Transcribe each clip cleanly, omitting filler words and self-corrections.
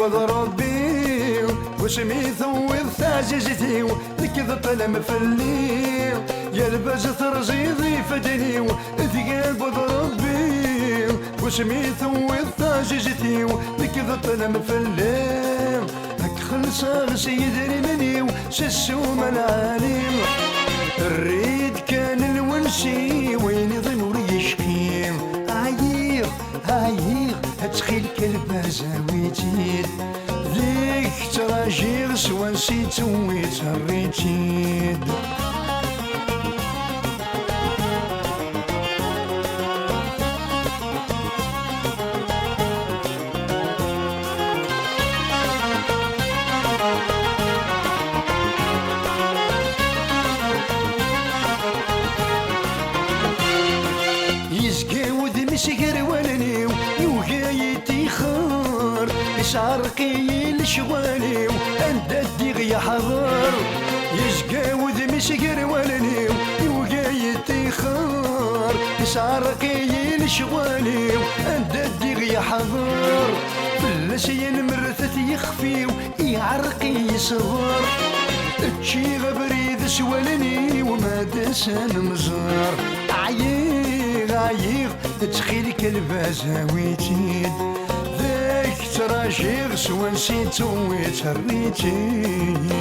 قد ربي وسميثو وثاججتي لكذا طلم في الليل يا الباز ترزيضي فدني ثقاب قد ربي وسميثو وثاججتي لكذا طلم في الليل خلصا سيدري مني وسسوم العالم الريد كان الونسي وين ضنور يشكي عيير عيير هتخيل كالبازا ويتيد ذيك تراجير سوا نسيتو ويتريتيد مسكر ولني وجايتي خار شعرقي لشوالي وأندد يا حضر يسقاود مسكر ولني وجايتي خار شعرقي لشوالي وأندد يا حضر فلسي المرثت يخفي ويعرقي صغر تشي غبريد سوالني وما دسان مزار عييغ تخيلك البازا ويتيد ذاك تراجيغ سوا نسيتو ويتريتيد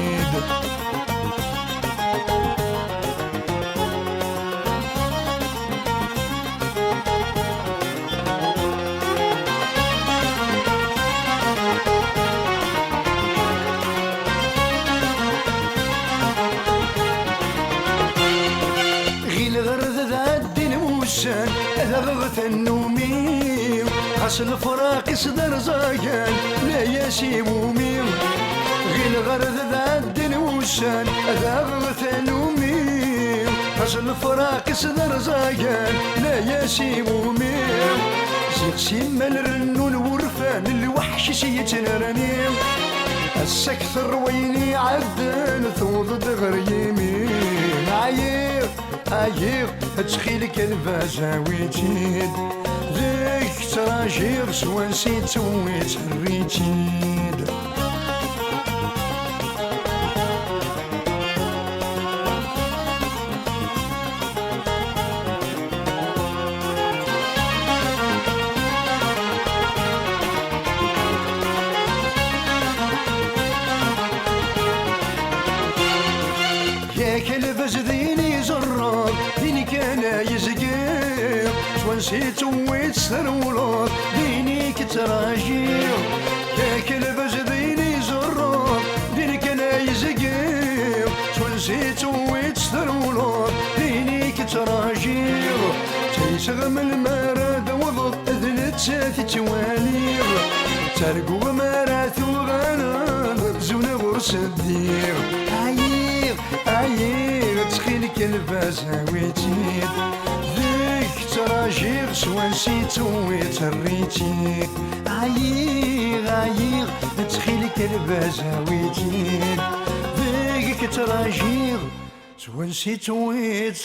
ذغغت النومي خاص الفراق صدر زايان لا يسيبومي غير غرد ذا الدنوسان ذغغت النومي خاص الفراق صدر زايان لا يسيبومي زيغ سيما الرنو الورفان الوحش سيتنرني السكثر ويني عدن ثوض دغر يمين عييغ تخيلك البازا ويتيد ذيك تراجيغ سوا نسيتو ويتريتيد ياك الباز ذيني زرار ديني كان يزقير ونسيتو ويتسرولار ديني كتراجير ياك الباز ذيني زرار ديني كان يزقير ونسيتو ويتسرولار ديني كتراجير تيسغم المراد وضط أذنت ساثي توالير ترقو مرات وغانا زون غرس الدير عييغ تخيلك البازا ويتيد ذيك تراجيغ سوا نسيتو ويتريتيد عييغ تخيلك البازا ويتيد ذيك تراجيغ سوا نسيتو ويتريتيد